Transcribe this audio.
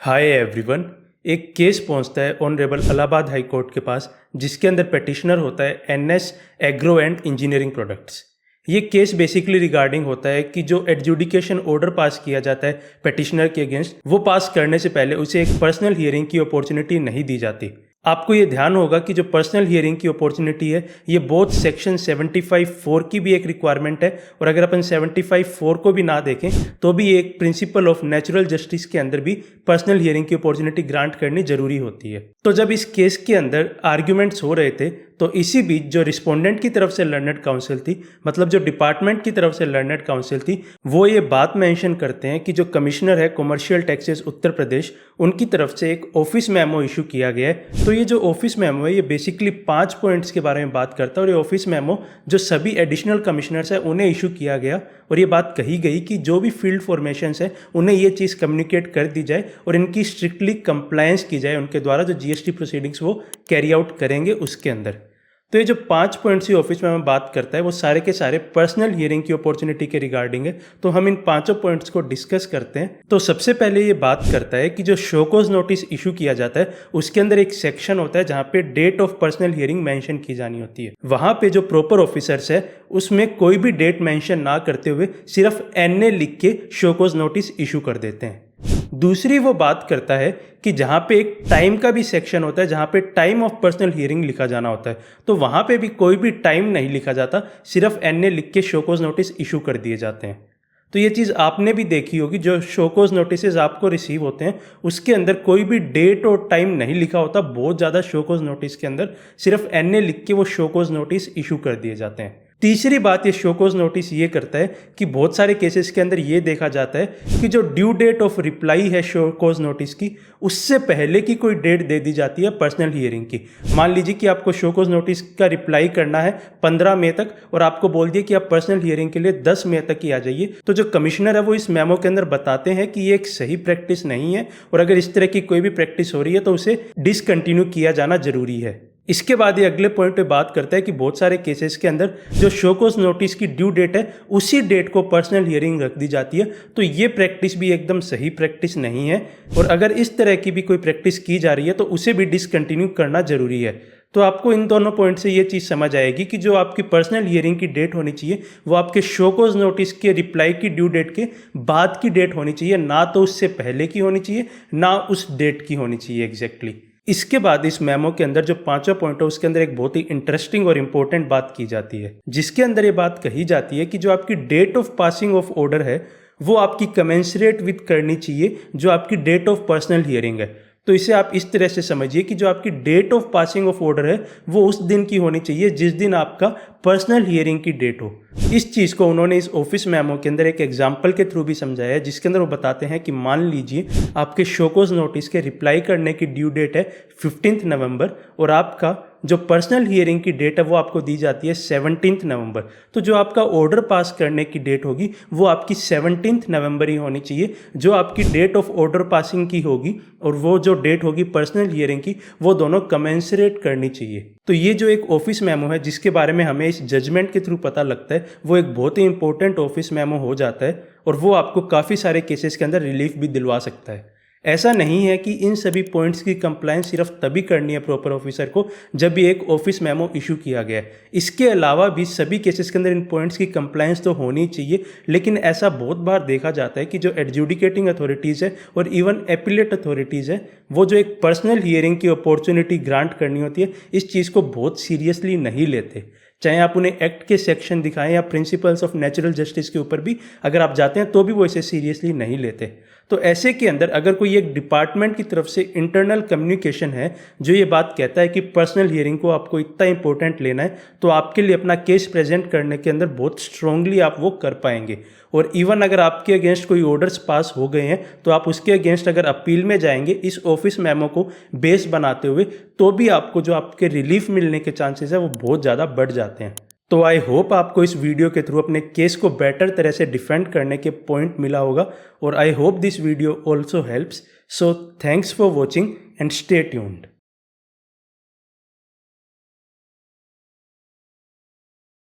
Hi everyone. एक case पहुंचता है ऑनरेबल इलाहाबाद हाई कोर्ट के पास, जिसके अंदर पेटिशनर होता है NS agro and engineering products. ये केस बेसिकली रिगार्डिंग होता है कि जो एडजुडिकेशन ऑर्डर पास किया जाता है पेटिशनर के अगेंस्ट, वो पास करने से पहले उसे एक पर्सनल हियरिंग की अपॉर्चुनिटी नहीं दी जाती। आपको ये ध्यान होगा कि जो पर्सनल हियरिंग की अपॉर्चुनिटी है, ये बोथ सेक्शन 75(4) की भी एक रिक्वायरमेंट है, और अगर अपन 75(4) को भी ना देखें तो भी एक प्रिंसिपल ऑफ नेचुरल जस्टिस के अंदर भी पर्सनल हियरिंग की अपॉर्चुनिटी ग्रांट करनी जरूरी होती है। तो जब इस केस के अंदर आर्ग्यूमेंट्स हो रहे थे, तो इसी बीच जो रिस्पोंडेंट की तरफ से लर्नड काउंसिल थी, मतलब जो डिपार्टमेंट की तरफ से लर्नड काउंसिल थी, वो ये बात मेंशन करते हैं कि जो कमिश्नर है कमर्शियल टैक्सेस उत्तर प्रदेश, उनकी तरफ से एक ऑफिस मेमो इशू किया गया है। तो ये जो ऑफिस मेमो है, ये बेसिकली 5 पॉइंट्स के बारे में बात करता है, और ये ऑफिस मेमो जो सभी एडिशनल कमिश्नर्स है उन्हें इशू किया गया, और ये बात कही गई कि जो भी फील्ड फॉर्मेशंस है उन्हें ये चीज़ कम्युनिकेट कर दी जाए और इनकी स्ट्रिक्टली कंप्लायंस की जाए उनके द्वारा, जो जीएसटी प्रोसीडिंग्स वो कैरी आउट करेंगे उसके अंदर। तो ये जो 5 पॉइंट्स ही ऑफिस में हम बात करता है, वो सारे के सारे पर्सनल हियरिंग की अपॉर्चुनिटी के रिगार्डिंग है। तो हम इन 5 पॉइंट्स को डिस्कस करते हैं। तो सबसे पहले ये बात करता है कि जो शोकोज नोटिस इशू किया जाता है, उसके अंदर एक सेक्शन होता है जहाँ पे date of personal hearing mention की जानी होती है। वहाँ पे जो प्रॉपर ऑफिसर्स है उसमें कोई भी डेट मेंशन ना करते हुए सिर्फ एनए लिख के शोकोज नोटिस इशू कर देते हैं। दूसरी वो बात करता है कि जहाँ पे एक टाइम का भी सेक्शन होता है, जहाँ पे टाइम ऑफ पर्सनल हियरिंग लिखा जाना होता है, तो वहाँ पे भी कोई भी टाइम नहीं लिखा जाता, सिर्फ एनए लिख के शोकोज नोटिस इशू कर दिए जाते हैं। तो ये चीज़ आपने भी देखी होगी, जो शोकोज नोटिस आपको रिसीव होते हैं उसके अंदर कोई भी डेट और टाइम नहीं लिखा होता। बहुत ज़्यादा शोकोज नोटिस के अंदर सिर्फ एनए लिख के वो शोकोज नोटिस इशू कर दिए जाते हैं। तीसरी बात ये शोकोज नोटिस ये करता है कि बहुत सारे केसेस के अंदर ये देखा जाता है कि जो ड्यू डेट ऑफ रिप्लाई है शोकोज नोटिस की, उससे पहले की कोई डेट दे दी जाती है पर्सनल हियरिंग की। मान लीजिए कि आपको शोकोज नोटिस का रिप्लाई करना है 15 मई तक, और आपको बोल दिया कि आप पर्सनल हियरिंग के लिए 10 मई तक ही आ जाइए। तो जो कमिश्नर है वो इस मेमो के अंदर बताते हैं कि ये एक सही प्रैक्टिस नहीं है, और अगर इस तरह की कोई भी प्रैक्टिस हो रही है तो उसे डिसकंटिन्यू किया जाना जरूरी है। इसके बाद ये अगले पॉइंट पे बात करता है कि बहुत सारे केसेस के अंदर जो शोकोज नोटिस की ड्यू डेट है उसी डेट को पर्सनल हियरिंग रख दी जाती है। तो ये प्रैक्टिस भी एकदम सही प्रैक्टिस नहीं है, और अगर इस तरह की भी कोई प्रैक्टिस की जा रही है तो उसे भी डिसकंटिन्यू करना जरूरी है। तो आपको इन दोनों पॉइंट से ये चीज़ समझ आएगी कि जो आपकी पर्सनल हियरिंग की डेट होनी चाहिए वो आपके शोकोज नोटिस के रिप्लाई की ड्यू डेट के बाद की डेट होनी चाहिए, ना तो उससे पहले की होनी चाहिए, ना उस डेट की होनी चाहिए एग्जैक्टली। इसके बाद इस मेमो के अंदर जो 5वां पॉइंट है उसके अंदर एक बहुत ही इंटरेस्टिंग और इंपॉर्टेंट बात की जाती है, जिसके अंदर ये बात कही जाती है कि जो आपकी date of passing of order है वो आपकी कमेंसरेट विद करनी चाहिए जो आपकी डेट ऑफ पर्सनल हियरिंग है। तो इसे आप इस तरह से समझिए कि जो आपकी date of passing of order है वो उस दिन की होनी चाहिए जिस दिन आपका पर्सनल हियरिंग की डेट हो। इस चीज़ को उन्होंने इस ऑफिस मेमो के अंदर एक एग्जाम्पल के थ्रू भी समझाया है, जिसके अंदर वो बताते हैं कि मान लीजिए आपके शोकोज नोटिस के रिप्लाई करने की ड्यू डेट है 15 नवंबर, और आपका जो पर्सनल हियरिंग की डेट है वो आपको दी जाती है 17 नवंबर। तो जो आपका ऑर्डर पास करने की डेट होगी वो आपकी 17 नवंबर ही होनी चाहिए, जो आपकी डेट ऑफ ऑर्डर पासिंग की होगी और वो जो डेट होगी पर्सनल हियरिंग की, वो दोनों कमेंसरेट करनी चाहिए। तो ये जो एक ऑफिस मेमो है जिसके बारे में हमें इस जजमेंट के थ्रू पता लगता है, वो एक बहुत ही इंपॉर्टेंट ऑफिस मेमो हो जाता है, और वो आपको काफ़ी सारे केसेस के अंदर रिलीफ भी दिलवा सकता है। ऐसा नहीं है कि इन सभी पॉइंट्स की कंप्लायंस सिर्फ तभी करनी है प्रॉपर ऑफिसर को जब भी एक ऑफिस मेमो इशू किया गया है। इसके अलावा भी सभी केसेस के अंदर इन पॉइंट्स की कंप्लायंस तो होनी चाहिए, लेकिन ऐसा बहुत बार देखा जाता है कि जो एडजुडिकेटिंग अथॉरिटीज़ है और इवन एपिलेट अथॉरिटीज़ है, वो जो एक पर्सनल हियरिंग की अपॉर्चुनिटी ग्रांट करनी होती है, इस चीज़ को बहुत सीरियसली नहीं लेते। चाहे आप उन्हें एक्ट के सेक्शन दिखाएं या प्रिंसिपल्स ऑफ नेचुरल जस्टिस के ऊपर भी अगर आप जाते हैं तो भी वो इसे सीरियसली नहीं लेते। तो ऐसे के अंदर अगर कोई एक डिपार्टमेंट की तरफ से इंटरनल कम्युनिकेशन है जो ये बात कहता है कि पर्सनल हियरिंग को आपको इतना इंपॉर्टेंट लेना है, तो आपके लिए अपना केस प्रेजेंट करने के अंदर बहुत स्ट्रांगली आप वो कर पाएंगे। और इवन अगर आपके अगेंस्ट कोई ऑर्डर्स पास हो गए हैं तो आप उसके अगेंस्ट अगर अपील में जाएंगे इस ऑफिस मेमो को बेस बनाते हुए, तो भी आपको जो आपके रिलीफ मिलने के चांसेस है वो बहुत ज़्यादा बढ़ जाते हैं। तो आई होप आपको इस वीडियो के थ्रू अपने केस को बेटर तरह से डिफेंड करने के पॉइंट मिला होगा, और I hope this video also helps. So thanks for watching and stay tuned.